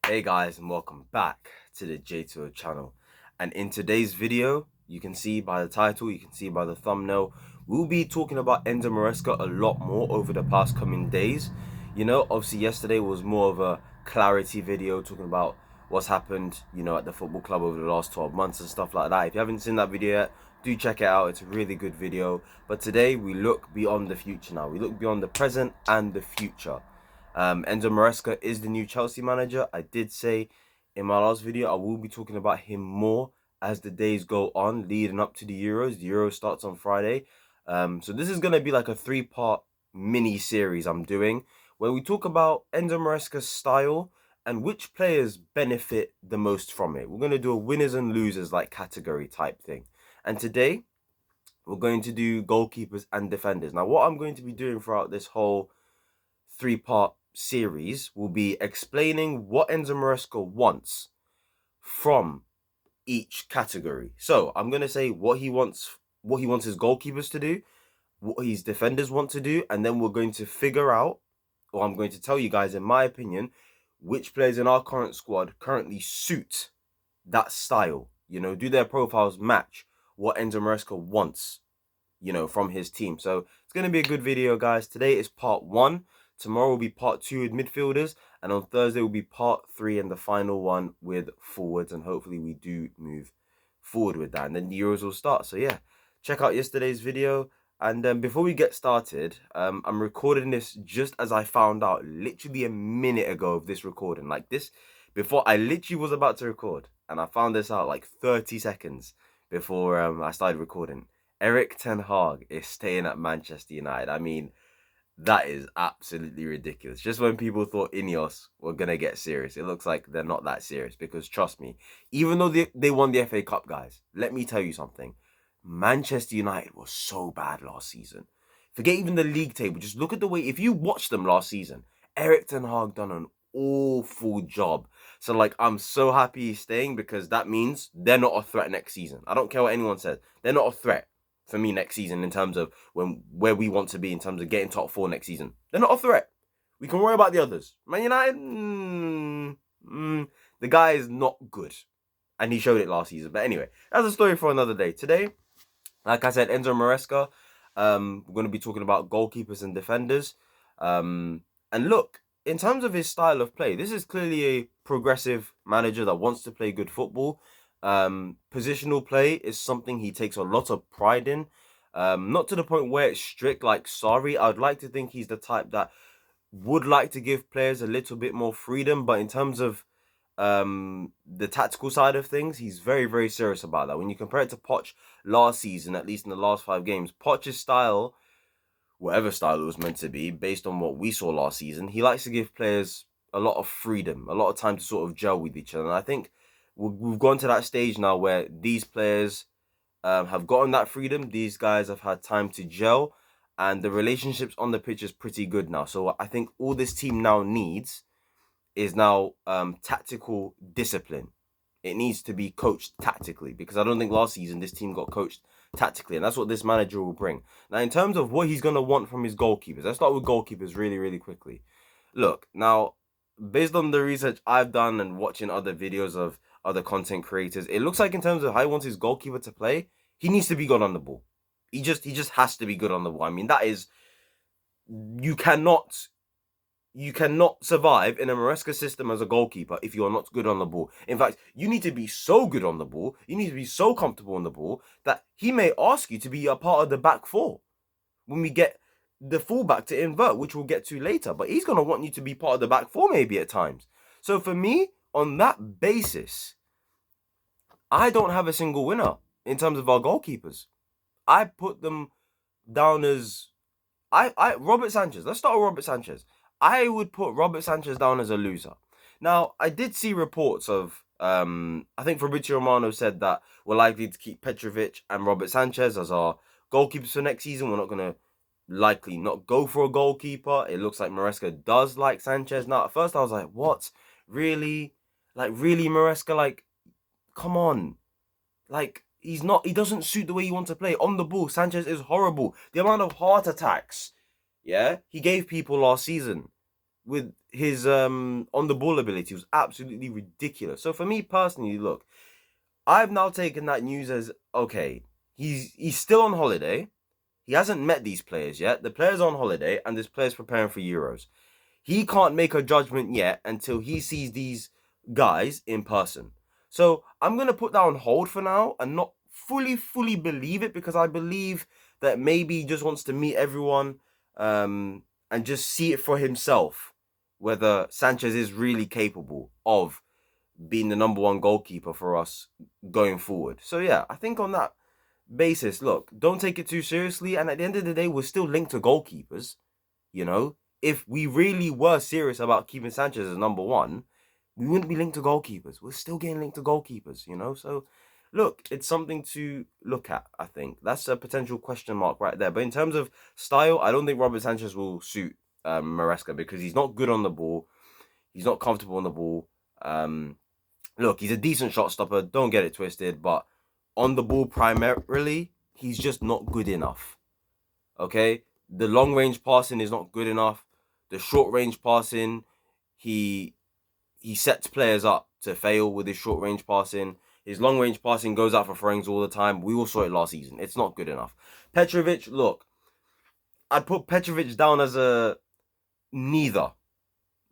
Hey guys, and welcome back to the J2O channel. And in today's video, you can see by the title, you can see by the thumbnail, we'll be talking about Enzo Maresca a lot more over the past coming days. You know, obviously yesterday was more of a clarity video talking about what's happened, at the football club over the last 12 months and stuff like that. If you haven't seen that video yet, do check it out. It's a really good video. But today we look beyond the future now. We look beyond the present and the future. Enzo Maresca is the new Chelsea manager. I did say in my last video I will be talking about him more as the days go on, leading up to the Euros. The Euro starts on Friday. So this is going to be like a three-part mini series I'm doing where we talk about Enzo Maresca's style and which players benefit the most from it. We're going to do a winners and losers like category type thing. And today we're going to do goalkeepers and defenders. Now, what I'm going to be doing throughout this whole three-part series will be explaining what Enzo Maresca wants from each category. So I'm gonna say what he wants his goalkeepers to do, what his defenders want to do, and then we're going to figure out, or I'm going to tell you guys, in my opinion, which players in our current squad currently suit that style. Do their profiles match what Enzo Maresca wants, from his team. So it's gonna be a good video, guys. Today is part 1. Tomorrow will be part 2 with midfielders, and on Thursday will be part 3 and the final one with forwards, and hopefully we do move forward with that, and then the Euros will start. So yeah, check out yesterday's video. And before we get started, I'm recording this just as I found out literally a minute ago of this recording. Like this, before I literally was about to record, and I found this out like 30 seconds before I started recording. Erik ten Hag is staying at Manchester United. I mean, that is absolutely ridiculous. Just when people thought Ineos were going to get serious, it looks like they're not that serious. Because trust me, even though they won the FA Cup, guys, let me tell you something. Manchester United was so bad last season. Forget even the league table. Just look at the way, if you watched them last season, Erik ten Hag done an awful job. So, like, I'm so happy he's staying because that means they're not a threat next season. I don't care what anyone says. They're not a threat for me next season in terms of where we want to be in terms of getting top 4 next season. They're not a threat. We can worry about the others. Man United, the guy is not good. And he showed it last season. But anyway, that's a story for another day. Today, like I said, Enzo Maresca, we're going to be talking about goalkeepers and defenders. And look, in terms of his style of play, this is clearly a progressive manager that wants to play good football. Positional play is something he takes a lot of pride in. Not to the point where it's strict like Sarri. I would like to think he's the type that would like to give players a little bit more freedom, but in terms of the tactical side of things, he's very, very serious about that. When you compare it to Poch last season, at least in the last 5 games, Poch's style, whatever style it was meant to be, based on what we saw last season, he likes to give players a lot of freedom, a lot of time to sort of gel with each other. And I think we've gone to that stage now where these players have gotten that freedom. These guys have had time to gel, and the relationships on the pitch is pretty good now. So I think all this team now needs is now tactical discipline. It needs to be coached tactically, because I don't think last season this team got coached tactically, and that's what this manager will bring. Now, in terms of what he's going to want from his goalkeepers, let's start with goalkeepers really, really quickly. Look, now, based on the research I've done and watching other videos of other content creators, it looks like in terms of how he wants his goalkeeper to play, he needs to be good on the ball. He just has to be good on the ball. I mean, that is, you cannot survive in a Maresca system as a goalkeeper if you're not good on the ball. In fact, you need to be so good on the ball, you need to be so comfortable on the ball that he may ask you to be a part of the back 4 when we get the fullback to invert, which we'll get to later. But he's going to want you to be part of the back 4 maybe at times. So for me, on that basis, I don't have a single winner in terms of our goalkeepers. I put them down as Robert Sanchez. Let's start with Robert Sanchez. I would put Robert Sanchez down as a loser. Now, I did see reports of, I think Fabrizio Romano said that we're likely to keep Petrovic and Robert Sanchez as our goalkeepers for next season. We're not going to likely not go for a goalkeeper. It looks like Maresca does like Sanchez. Now, at first I was like, what? Really? Like, really, Maresca? Like, come on. Like, he doesn't suit the way you want to play. On the ball, Sanchez is horrible. The amount of heart attacks, yeah, he gave people last season. his on the ball ability was absolutely ridiculous. So for me personally, look, I've now taken that news as okay. He's still on holiday. He hasn't met these players yet. The players are on holiday, and this player's preparing for Euros. He can't make a judgment yet until he sees these guys in person. So I'm gonna put that on hold for now and not fully believe it, because I believe that maybe he just wants to meet everyone and just see it for himself whether Sanchez is really capable of being the number one goalkeeper for us going forward. So yeah, I think on that basis, look, don't take it too seriously. And at the end of the day, we're still linked to goalkeepers. You know, if we really were serious about keeping Sanchez as number one, we wouldn't be linked to goalkeepers. We're still getting linked to goalkeepers, you know? So, look, it's something to look at, I think. That's a potential question mark right there. But in terms of style, I don't think Robert Sanchez will suit Maresca, because he's not good on the ball. He's not comfortable on the ball. Look, he's a decent shot stopper. Don't get it twisted. But on the ball primarily, he's just not good enough. Okay? The long range passing is not good enough. The short range passing, he sets players up to fail with his short range passing. His long range passing goes out for throw-ins all the time. We all saw it last season. It's not good enough. Petrovic, look, I'd put Petrovic down as a neither.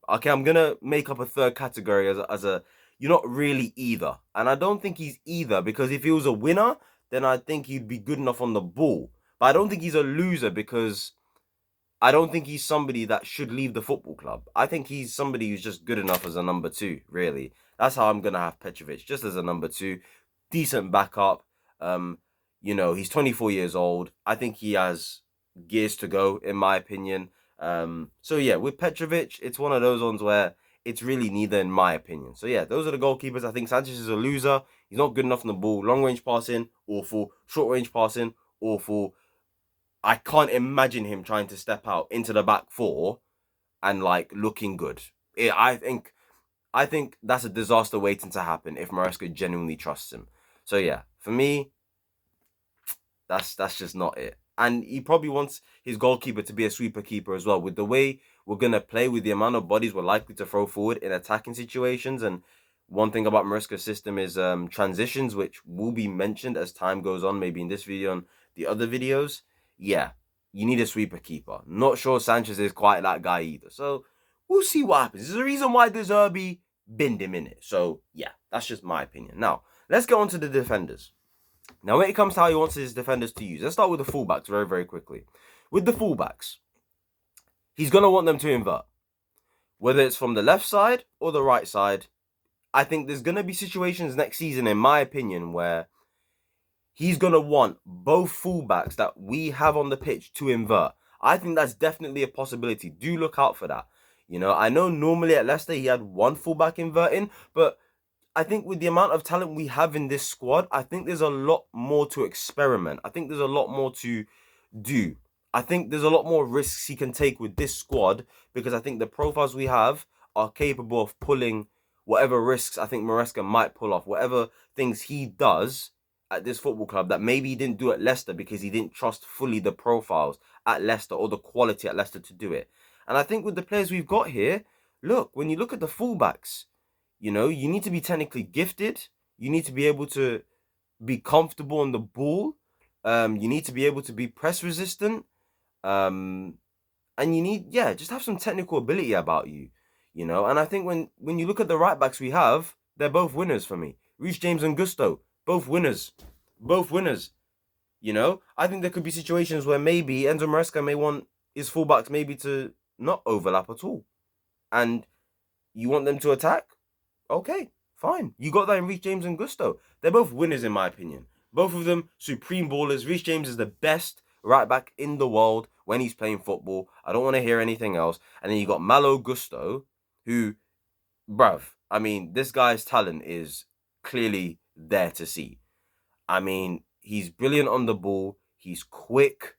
Okay, I'm gonna make up a third category as a you're not really either. And I don't think he's either, because if he was a winner, then I think he'd be good enough on the ball. But I don't think he's a loser, because I don't think he's somebody that should leave the football club. I think he's somebody who's just good enough as a number two, really. That's how I'm going to have Petrovic, just as a number two. Decent backup. He's 24 years old. I think he has gears to go, in my opinion. So yeah, with Petrovic, it's one of those ones where it's really neither, in my opinion. So yeah, those are the goalkeepers. I think Sanchez is a loser. He's not good enough on the ball. Long range passing, awful. Short range passing, awful. I can't imagine him trying to step out into the back four and looking good. I think that's a disaster waiting to happen if Maresca genuinely trusts him. So yeah, for me, that's just not it. And he probably wants his goalkeeper to be a sweeper keeper as well. With the way we're gonna play, with the amount of bodies we're likely to throw forward in attacking situations, and one thing about Maresca's system is transitions, which will be mentioned as time goes on, maybe in this video and the other videos. Yeah, you need a sweeper keeper. Not sure Sanchez is quite that guy either. So we'll see what happens. There's a reason why De Zerbi binned him in it. So yeah, that's just my opinion. Now, let's get on to the defenders. Now, when it comes to how he wants his defenders to use, let's start with the fullbacks very quickly. With the fullbacks, he's going to want them to invert. Whether it's from the left side or the right side, I think there's going to be situations next season, in my opinion, where he's going to want both fullbacks that we have on the pitch to invert. I think that's definitely a possibility. Do look out for that. You know, I know normally at Leicester he had one fullback inverting, but I think with the amount of talent we have in this squad, I think there's a lot more to experiment. I think there's a lot more to do. I think there's a lot more risks he can take with this squad, because I think the profiles we have are capable of pulling whatever risks I think Maresca might pull off, whatever things he does at this football club that maybe he didn't do at Leicester because he didn't trust fully the profiles at Leicester or the quality at Leicester to do it. And I think with the players we've got here, look, when you look at the fullbacks, you know, you need to be technically gifted. You need to be able to be comfortable on the ball. You need to be able to be press resistant. And you need, just have some technical ability about you, you know. And I think when you look at the right backs we have, they're both winners for me. Reece James and Gusto, both winners. Both winners. You know, I think there could be situations where maybe Enzo Maresca may want his fullbacks maybe to not overlap at all. And you want them to attack? Okay, fine. You got that in Reece James and Gusto. They're both winners, in my opinion. Both of them supreme ballers. Reece James is the best right back in the world when he's playing football. I don't want to hear anything else. And then you got Malo Gusto, who, bruv, I mean, this guy's talent is clearly there to see. I mean, he's brilliant on the ball. He's quick.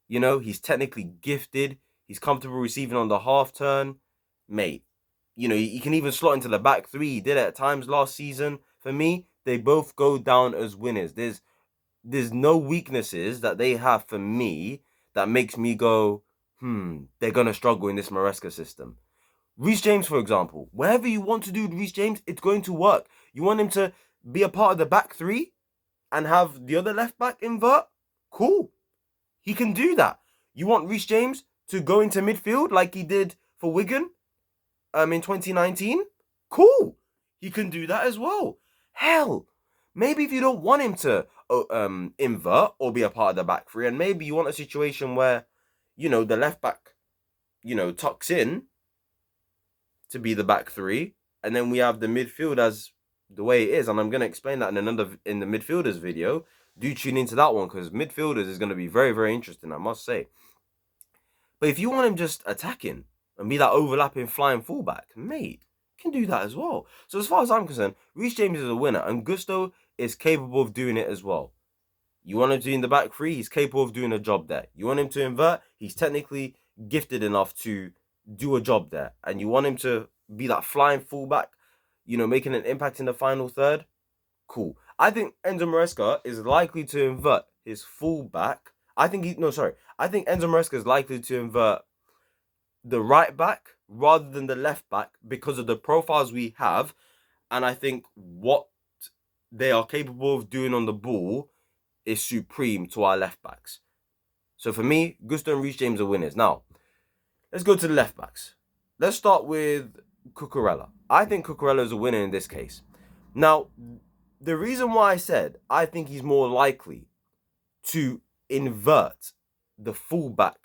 You know, he's technically gifted. He's comfortable receiving on the half turn. Mate, you know, he can even slot into the back three. He did it at times last season. For me, they both go down as winners. There's no weaknesses that they have for me that makes me go, they're going to struggle in this Maresca system. Reece James, for example, wherever you want to do with Reece James, it's going to work. You want him to be a part of the back three and have the other left back invert? Cool. He can do that. You want Reece James to go into midfield like he did for Wigan in 2019? Cool. He can do that as well. Hell, maybe if you don't want him to invert or be a part of the back three, and maybe you want a situation where, the left back, tucks in to be the back three, and then we have the midfield as the way it is. And I'm going to explain that in the midfielders video. Do tune into that one, because midfielders is going to be very, very interesting, I must say. But if you want him just attacking and be that overlapping flying fullback, mate, can do that as well. So as far as I'm concerned, Reece James is a winner, and Gusto is capable of doing it as well. You want him to be in the back three, he's capable of doing a job there. You want him to invert, he's technically gifted enough to do a job there. And you want him to be that flying fullback, making an impact in the final third, cool. I think Enzo Maresca is likely to invert his fullback. I think Enzo Maresca is likely to invert the right back rather than the left back because of the profiles we have, and I think what they are capable of doing on the ball is supreme to our left backs. So for me, Gusto and Reece James are winners. Now, let's go to the left backs. Let's start with Cucurella. I think Cucurella is a winner in this case. Now, the reason why I said I think he's more likely to invert the fullback.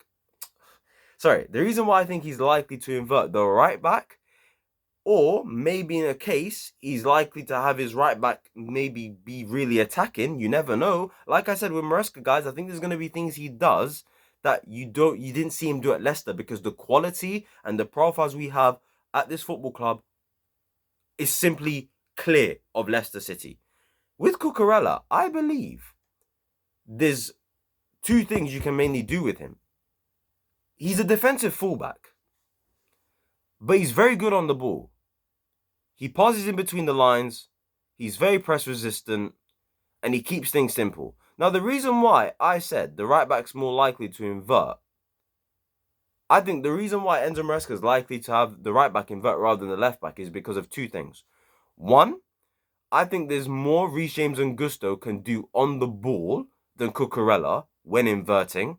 The reason why I think he's likely to invert the right back, or maybe in a case, he's likely to have his right back maybe be really attacking. You never know. Like I said with Maresca, guys, I think there's going to be things he does that you didn't see him do at Leicester, because the quality and the profiles we have at this football club is simply clear of Leicester City. With Cucurella, I believe there's two things you can mainly do with him. He's a defensive fullback, but he's very good on the ball. He passes in between the lines, he's very press resistant, and he keeps things simple. Now, the reason why I said the right back's more likely to invert, I think the reason why Enzo Maresca is likely to have the right back invert rather than the left back is because of two things. One, I think there's more Reece James and Gusto can do on the ball than Cucurella when inverting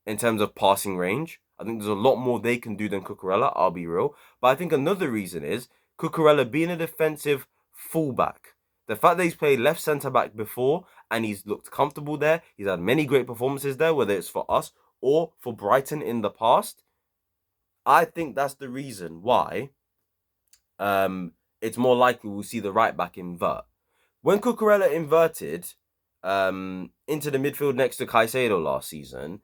in terms of passing range. I think there's a lot more they can do than Cucurella, I'll be real. But I think another reason is Cucurella being a defensive fullback. The fact that he's played left centre-back before and he's looked comfortable there, he's had many great performances there, whether it's for us or for Brighton in the past. I think that's the reason why it's more likely we'll see the right back invert. When Cucurella inverted into the midfield next to Caicedo last season,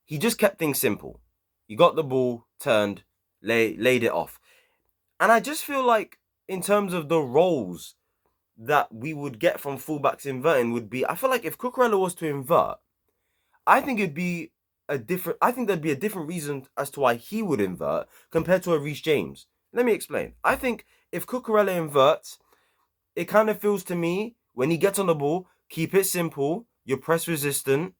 he just kept things simple. He got the ball, turned, laid it off. And I just feel like in terms of the roles that we would get from fullbacks inverting would be, I feel like if Cucurella was to invert, I think there'd be a different reason as to why he would invert compared to a Reece James. Let me explain. I think if Cucurella inverts, it kind of feels to me, when he gets on the ball, keep it simple, you're press resistant,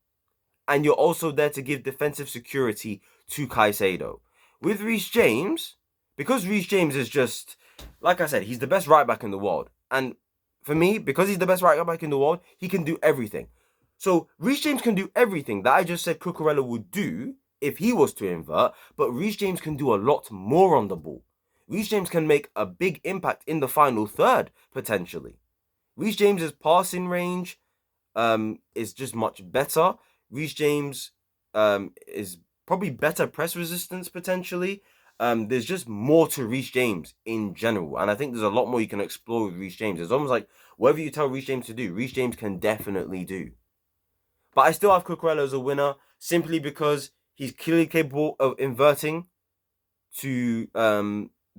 and you're also there to give defensive security to Caicedo. With Reece James, because Reece James is just, like I said, he's the best right back in the world. And for me, because he's the best right back in the world, he can do everything. So Reece James can do everything that I just said Cucurella would do if he was to invert, but Reece James can do a lot more on the ball. Reece James can make a big impact in the final third, potentially. Reece James's passing range is just much better. Reece James is probably better press resistance, potentially. There's just more to Reece James in general. And I think there's a lot more you can explore with Reece James. It's almost like whatever you tell Reece James to do, Reece James can definitely do. But I still have Cucurella as a winner simply because he's clearly capable of inverting to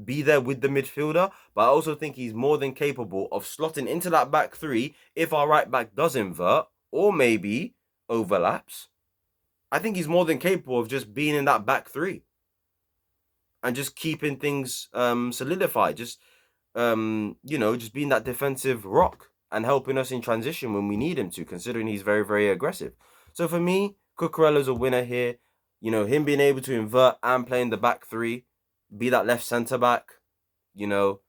be there with the midfielder. But I also think he's more than capable of slotting into that back three if our right back does invert or maybe overlaps. I think he's more than capable of just being in that back three and just keeping things solidified. Just just being that defensive rock and helping us in transition when we need him to, considering he's very, very aggressive. So for me, Cucurella's a winner here. You know, him being able to invert and play in the back three, be that left centre back, you know,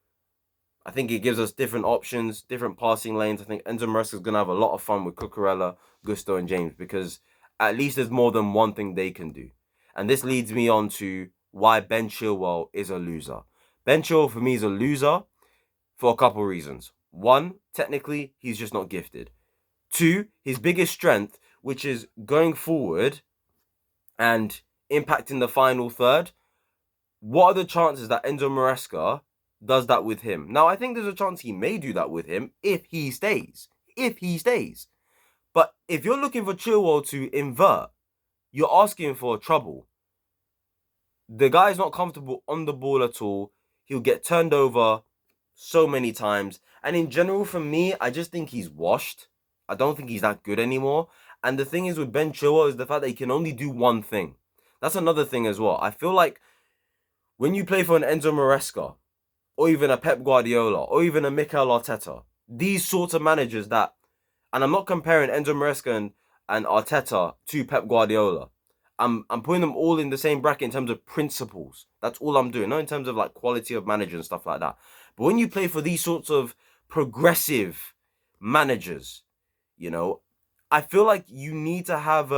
I think it gives us different options, different passing lanes. I think Enzo Maresca is going to have a lot of fun with Cucurella, Gusto, and James because at least there's more than one thing they can do. And this leads me on to why Ben Chilwell is a loser. Ben Chilwell, for me, is a loser for a couple of reasons. One, technically, he's just not gifted. Two, his biggest strength, which is going forward and impacting the final third. What are the chances that Enzo Maresca does that with him? Now, I think there's a chance he may do that with him if he stays. If he stays. But if you're looking for Chilwell to invert, you're asking for trouble. The guy's not comfortable on the ball at all. He'll get turned over so many times. And in general, for me, I just think he's washed. I don't think he's that good anymore. And the thing is with Ben Chilwell is the fact that he can only do one thing. That's another thing as well. I feel like when you play for an Enzo Maresca, or even a Pep Guardiola, or even a Mikel Arteta, these sorts of managers that, and I'm not comparing Enzo Maresca and Arteta to Pep Guardiola. I'm putting them all in the same bracket in terms of principles. That's all I'm doing, not in terms of like quality of manager and stuff like that. But when you play for these sorts of progressive managers, you know, I feel like you need to have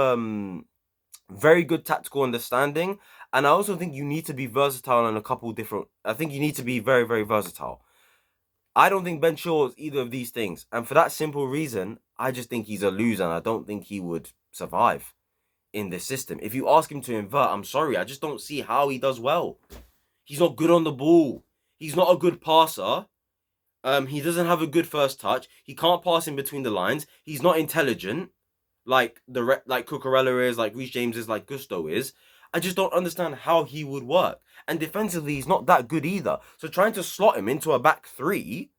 very good tactical understanding, and I also think you need to be versatile in a couple different. I think you need to be very, very versatile. I don't think Ben Shaw is either of these things, and for that simple reason, I just think he's a loser, and I don't think he would survive in this system. If you ask him to invert, I'm sorry, I just don't see how he does well. He's not good on the ball. He's not a good passer. He doesn't have a good first touch. He can't pass in between the lines. He's not intelligent like like Cucurella is, like Reece James is, like Gusto is. I just don't understand how he would work. And defensively, he's not that good either. So trying to slot him into a back three,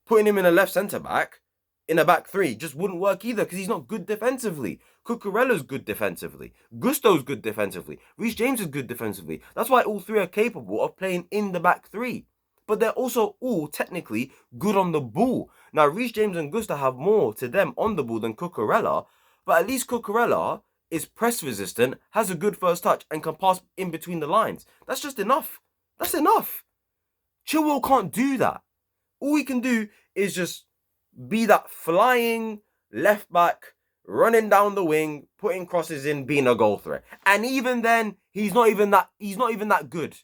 putting him in a left centre back, in a back three, just wouldn't work either because he's not good defensively. Cucurella's good defensively. Gusto's good defensively. Reece James is good defensively. That's why all three are capable of playing in the back three. But they're also all technically good on the ball. Now, Reece James and Gusto have more to them on the ball than Cucurella, but at least Cucurella is press resistant, has a good first touch, and can pass in between the lines. That's just enough. That's enough. Chilwell can't do that. All he can do is just be that flying left back, running down the wing, putting crosses in, being a goal threat. And even then, he's not even that good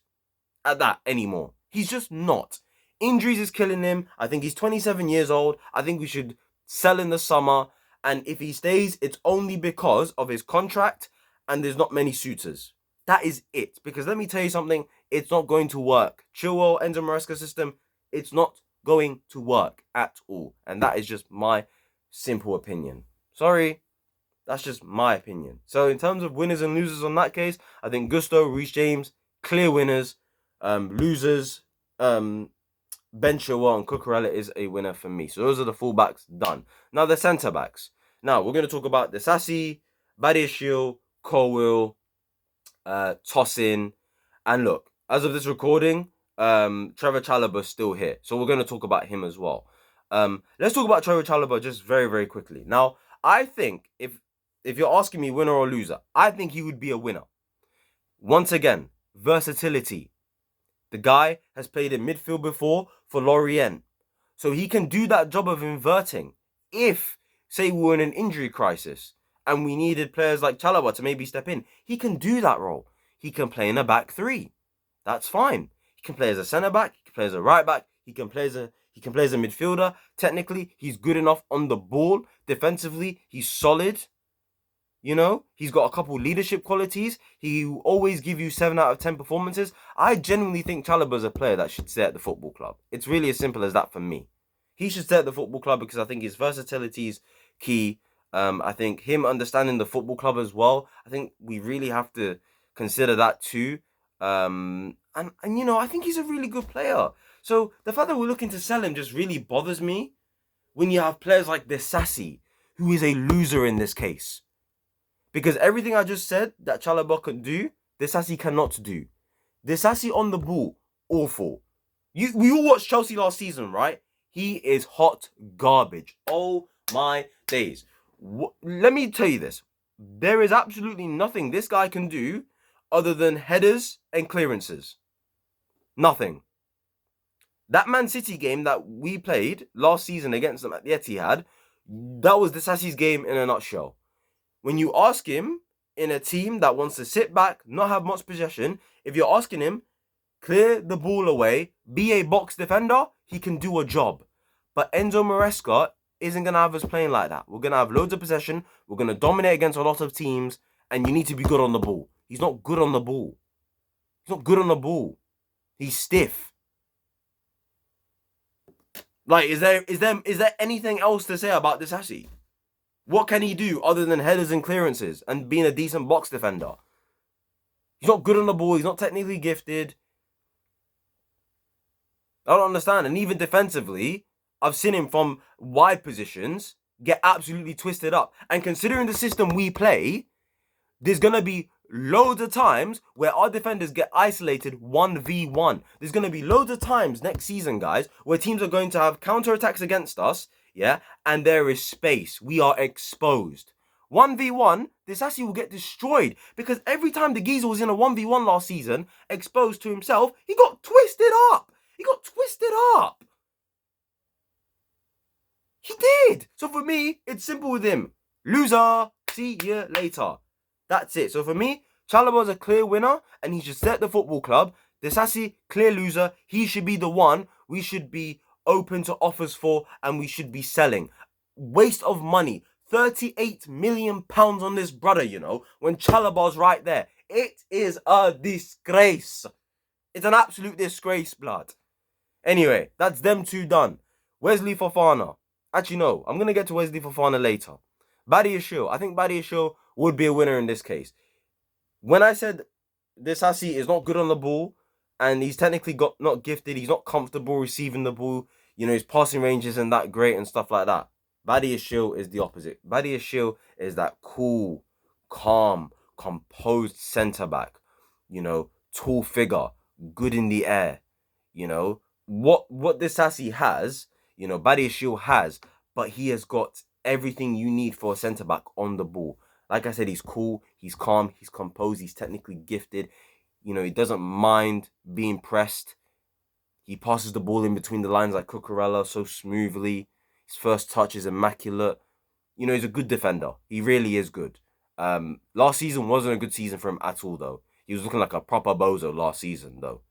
at that anymore. He's just not. Injuries is killing him. I think he's 27 years old. I think we should sell in the summer. And if he stays, it's only because of his contract and there's not many suitors. That is it. Because let me tell you something, it's not going to work. Chilwell, Enzo Maresca system, it's not going to work at all. And that is just my simple opinion. Sorry, that's just my opinion. So in terms of winners and losers on that case, I think Gusto, Reece James, clear winners. Losers, Ben Chilwell and Cucurella is a winner for me. So those are the fullbacks done. Now the centre backs. Now we're going to talk about Desassi, Badiashile, Colwill, Tosin, and look, as of this recording, Trevor Chalobah's still here, so we're going to talk about him as well. Let's talk about Trevor Chalobah just very, very quickly. Now, I think if you're asking me winner or loser, I think he would be a winner. Once again, versatility. The guy has played in midfield before for Lorient. So he can do that job of inverting. If, say, we were in an injury crisis and we needed players like Chalobah to maybe step in, he can do that role. He can play in a back three. That's fine. He can play as a centre back. He can play as a right back. He can play as a midfielder. Technically, he's good enough on the ball. Defensively, he's solid. You know, he's got a couple leadership qualities. He will always give you 7 out of 10 performances. I genuinely think Chalobah's a player that should stay at the football club. It's really as simple as that for me. He should stay at the football club because I think his versatility is key. I think him understanding the football club as well. I think we really have to consider that too. And you know, I think he's a really good player. So the fact that we're looking to sell him just really bothers me when you have players like Desassi, who is a loser in this case. Because everything I just said that Chalobah can do, Desassi cannot do. Desassi on the ball, awful. We all watched Chelsea last season, right? He is hot garbage. Oh my days. Let me tell you this. There is absolutely nothing this guy can do other than headers and clearances. Nothing. That Man City game that we played last season against them at the Etihad, that was Disasi's game in a nutshell. When you ask him in a team that wants to sit back, not have much possession, if you're asking him, clear the ball away, be a box defender, he can do a job. But Enzo Maresca isn't going to have us playing like that. We're going to have loads of possession, we're going to dominate against a lot of teams, and you need to be good on the ball. He's not good on the ball. He's not good on the ball. He's stiff. Like, is there anything else to say about this Disasi? What can he do other than headers and clearances and being a decent box defender? He's not good on the ball. He's not technically gifted. I don't understand. And even defensively, I've seen him from wide positions get absolutely twisted up. And considering the system we play, there's going to be loads of times where our defenders get isolated 1v1. There's going to be loads of times next season, guys, where teams are going to have counterattacks against us, yeah? And there is space. We are exposed. 1v1, Disasi will get destroyed because every time the geezer was in a 1v1 last season, exposed to himself, he got twisted up. He got twisted up. He did. So for me, it's simple with him. Loser. See you later. That's it. So for me, Chalobah's a clear winner and he should set the football club. Disasi, clear loser. He should be the one we should be open to offers for and we should be selling. Waste of money. £38 million on this brother, you know, when Chalobah's right there. It is a disgrace. It's an absolute disgrace, blood. Anyway, that's them two done. Wesley Fofana. Actually, no. I'm going to get to Wesley Fofana later. Badiashile. I think Badiashile would be a winner in this case. When I said Disasi is not good on the ball and he's technically not gifted, he's not comfortable receiving the ball, you know, his passing range isn't that great and stuff like that. Badiashile is the opposite. Badiashile is that cool, calm, composed centre-back, you know, tall figure, good in the air, you know. What Disasi has, you know, Badiashile has, but he has got everything you need for a centre-back on the ball. Like I said, he's cool, he's calm, he's composed, he's technically gifted. You know, he doesn't mind being pressed. He passes the ball in between the lines like Cucurella so smoothly. His first touch is immaculate. You know, he's a good defender. He really is good. Last season wasn't a good season for him at all, though. He was looking like a proper bozo last season, though.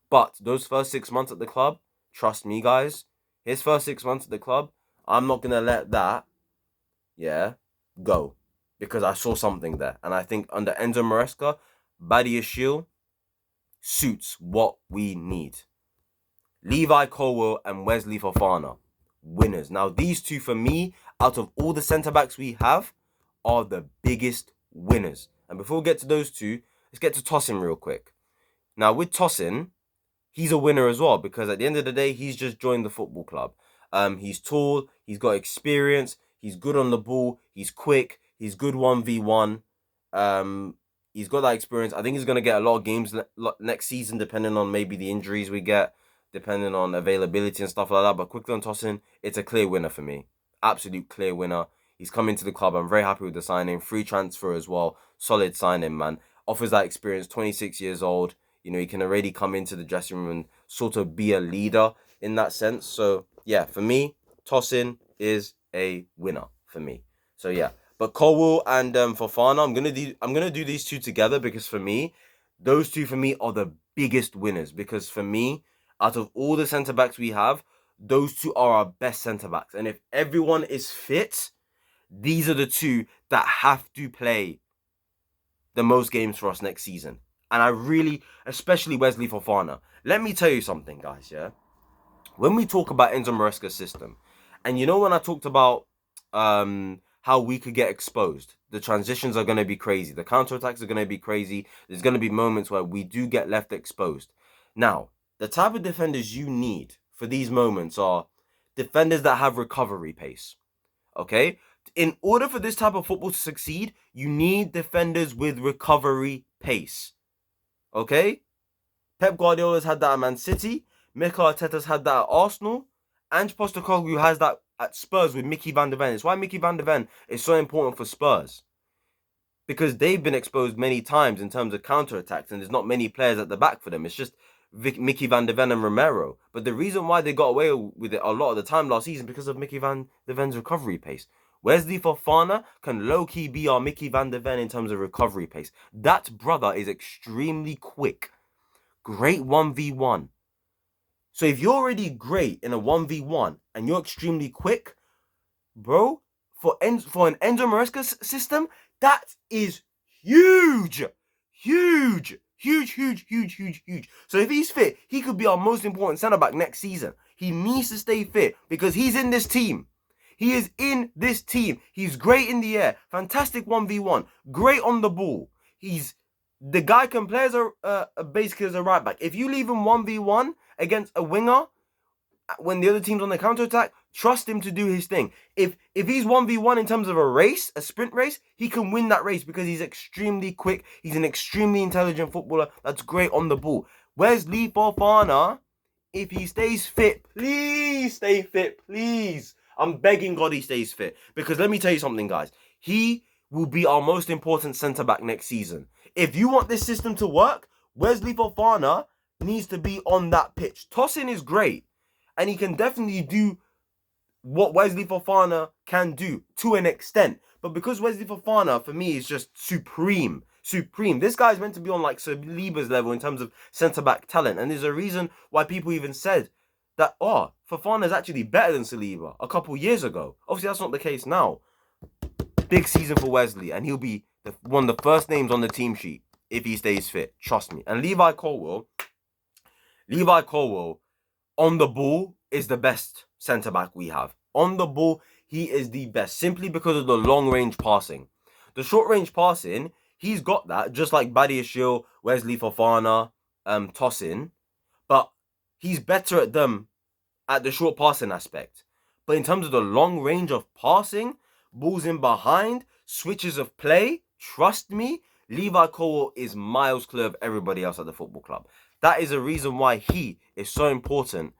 But those first 6 months at the club, trust me, guys, his first 6 months at the club, I'm not going to let that, go. Because I saw something there. And I think under Enzo Maresca, Badiashile suits what we need. Levi Colwill and Wesley Fofana, winners. Now, these two, for me, out of all the centre-backs we have, are the biggest winners. And before we get to those two, let's get to Tosin real quick. Now, with Tosin, he's a winner as well because at the end of the day, he's just joined the football club. He's tall, he's got experience, he's good on the ball, he's quick, he's good 1v1. He's got that experience. I think he's going to get a lot of games next season, depending on maybe the injuries we get, depending on availability and stuff like that. But quickly on Tosin, it's a clear winner for me. Absolute clear winner. He's come into the club. I'm very happy with the signing. Free transfer as well. Solid signing, man. Offers that experience, 26 years old. You know, he can already come into the dressing room and sort of be a leader in that sense. So, yeah, for me, Tosin is a winner for me. So, yeah. But Colwill and Fofana, I'm gonna do these two together because for me, those two for me are the biggest winners. Because for me, out of all the centre backs we have, those two are our best centre backs. And if everyone is fit, these are the two that have to play the most games for us next season. And I really, especially Wesley Fofana. Let me tell you something, guys. Yeah, when we talk about Enzo Maresca's system, and you know when I talked about how we could get exposed. The transitions are going to be crazy. The counterattacks are going to be crazy. There's going to be moments where we do get left exposed. Now, the type of defenders you need for these moments are defenders that have recovery pace. Okay? In order for this type of football to succeed, you need defenders with recovery pace. Okay? Pep Guardiola's had that at Man City. Mikel Arteta's had that at Arsenal. Ange Postecoglou has that at Spurs with Mickey van der Ven. It's why Mickey van der Ven is so important for Spurs. because they've been exposed many times in terms of counter-attacks, and there's not many players at the back for them. It's just Mickey van de Ven and Romero. But the reason why they got away with it a lot of the time last season because of Mickey van de Ven's recovery pace. Wesley Fofana can low-key be our Mickey van de Ven in terms of recovery pace. That brother is extremely quick. Great 1v1. So if you're already great in a 1v1 and you're extremely quick, bro, for an Enzo Maresca system, that is huge. Huge. So if he's fit, he could be our most important centre-back next season. He needs to stay fit because he's in this team. He is in this team. He's great in the air. Fantastic 1v1. Great on the ball. The guy can play as basically as a right back. If you leave him 1v1 against a winger, when the other team's on the counter-attack, trust him to do his thing. If he's 1v1 in terms of a race, a sprint race, he can win that race because he's extremely quick. He's an extremely intelligent footballer that's great on the ball. Wesley Fofana, if he stays fit, please stay fit, please. I'm begging God he stays fit. Because let me tell you something, guys. He will be our most important centre-back next season. If you want this system to work, Wesley Fofana needs to be on that pitch. Tosin is great. And he can definitely do what Wesley Fofana can do to an extent. But because Wesley Fofana, for me, is just supreme. This guy's meant to be on like Saliba's level in terms of centre-back talent. And there's a reason why people even said that, oh, Fofana is actually better than Saliba a couple years ago. Obviously, that's not the case now. Big season for Wesley. And he'll be one of the first names on the team sheet if he stays fit. Trust me. And Levi Colwill, on the ball, is the best centre-back we have. On the ball, he is the best, simply because of the long-range passing. The short-range passing, he's got that, just like Badiashile, Wesley Fofana, Tosin. But he's better at them at the short passing aspect. But in terms of the long range of passing, balls in behind, switches of play, trust me, Levi Colwill is miles clear of everybody else at the football club. That is a reason why he is so important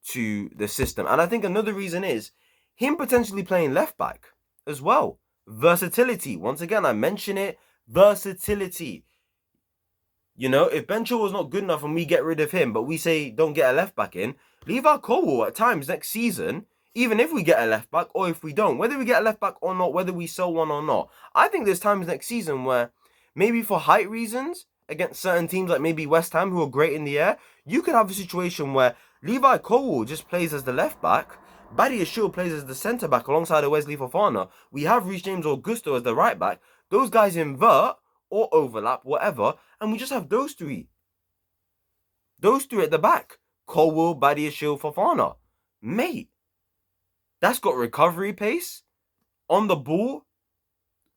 to the system. And I think another reason is him potentially playing left back as well. Versatility. Once again, I mention it. Versatility. You know, if Ben Chilwell's not good enough and we get rid of him, but we say don't get a left back in, Levi Colwill at times next season, even if we get a left back or if we don't, whether we get a left back or not, whether we sell one or not, I think there's times next season where maybe for height reasons against certain teams like maybe West Ham who are great in the air, you could have a situation where Levi Colwill just plays as the left back, Badiashile plays as the centre back alongside Wesley Fofana. We have Reece James or Gusto as the right back. Those guys invert or overlap, whatever, and we just have those three. Those three at the back. Colwill, Badiashile, Fofana. Mate, that's got recovery pace, on the ball,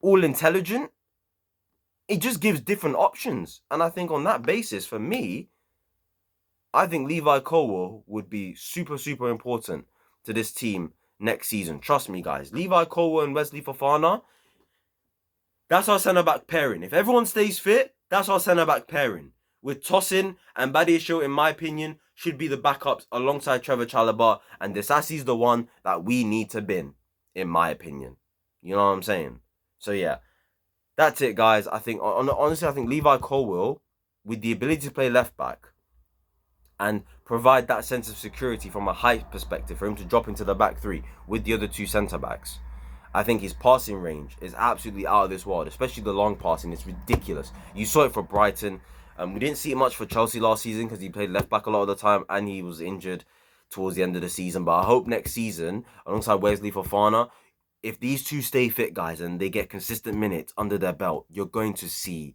all intelligent. It just gives different options. And I think on that basis, for me, I think Levi Colwill would be super, super important to this team next season. Trust me, guys. Levi Colwill and Wesley Fofana, that's our centre-back pairing. If everyone stays fit, that's our centre-back pairing. With Tosin and Badiashile, in my opinion, should be the backups alongside Trevor Chalobah. And Disasi's the one that we need to bin, in my opinion. You know what I'm saying? So, yeah. That's it, guys. I think, honestly, I think Levi Colwill, with the ability to play left-back and provide that sense of security from a height perspective for him to drop into the back three with the other two centre-backs, I think his passing range is absolutely out of this world, especially the long passing. It's ridiculous. You saw it for Brighton. We didn't see it much for Chelsea last season because he played left back a lot of the time and he was injured towards the end of the season. But I hope next season, alongside Wesley Fofana, if these two stay fit, guys, and they get consistent minutes under their belt, you're going to see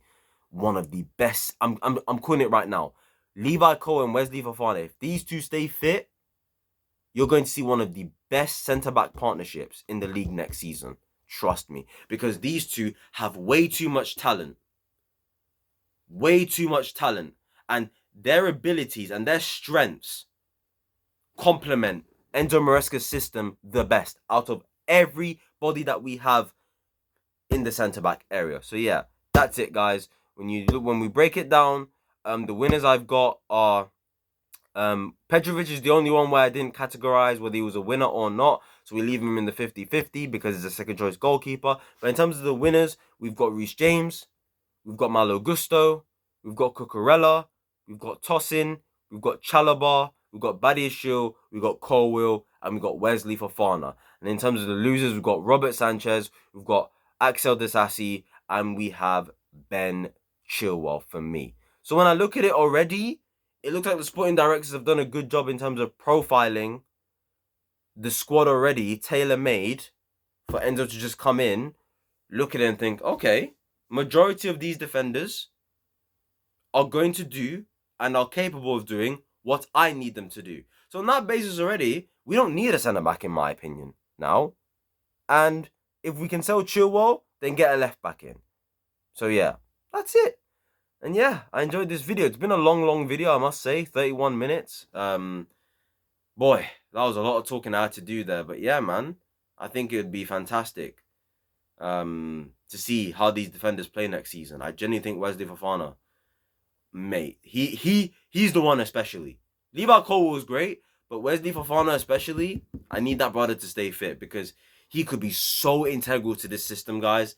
one of the best. I'm calling it right now. Levi Colwill and Wesley Fofana, if these two stay fit, you're going to see one of the best centre-back partnerships in the league next season. Trust me. Because these two have way too much talent. Way too much talent. And their abilities and their strengths complement Enzo Maresca's system the best out of everybody that we have in the centre-back area. So yeah, that's it, guys. When we break it down, the winners I've got are Petrovic is the only one where I didn't categorize whether he was a winner or not. So we leave him in the 50-50 because he's a second choice goalkeeper. But in terms of the winners, we've got Reece James, we've got Malo Gusto, we've got Cucurella, we've got Tosin, we've got Chalobah, we've got Badiashile, we've got Colwill, and we've got Wesley Fofana. And in terms of the losers, we've got Robert Sanchez, we've got Axel Disasi, and we have Ben Chilwell for me. So when I look at it already, it looks like the sporting directors have done a good job in terms of profiling the squad already, tailor-made for Enzo to just come in, look at it and think, okay, majority of these defenders are going to do and are capable of doing what I need them to do. So on that basis already, we don't need a centre-back in my opinion now. And if we can sell Chilwell, then get a left-back in. So yeah, that's it. And yeah, I enjoyed this video. It's been a long video, I must say. 31 minutes. Boy, that was a lot of talking I had to do there. But yeah, man, I think it would be fantastic to see how these defenders play next season. I genuinely think Wesley Fofana, mate, he's the one especially. Levi Cole was great, but Wesley Fofana especially, I need that brother to stay fit because he could be so integral to this system, guys.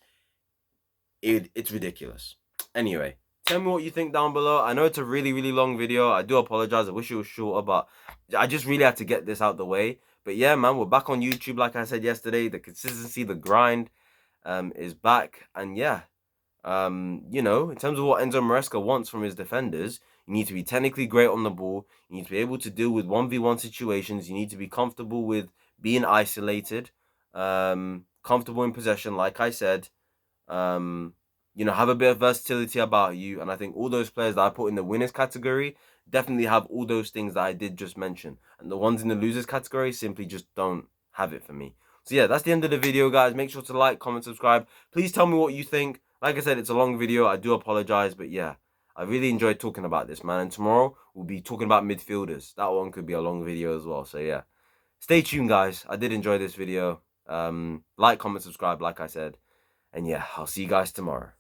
It's ridiculous. Anyway, tell me what you think down below. I know it's a really long video. I do apologize. I wish it was shorter, but I just really had to get this out the way. But yeah, man, we're back on YouTube. Like I said yesterday, the consistency, the grind is back. And yeah, you know, in terms of what Enzo Maresca wants from his defenders, you need to be technically great on the ball. You need to be able to deal with 1v1 situations. You need to be comfortable with being isolated, comfortable in possession, like I said. You know, have a bit of versatility about you. And I think all those players that I put in the winners category definitely have all those things that I did just mention. And the ones in the losers category simply just don't have it for me. So yeah, that's the end of the video, guys. Make sure to like, comment, subscribe. Please tell me what you think. Like I said, it's a long video. I do apologize, but yeah, I really enjoyed talking about this, man. And tomorrow we'll be talking about midfielders. That one could be a long video as well. So yeah, stay tuned, guys. I did enjoy this video. Like, comment, subscribe, like I said. And yeah, I'll see you guys tomorrow.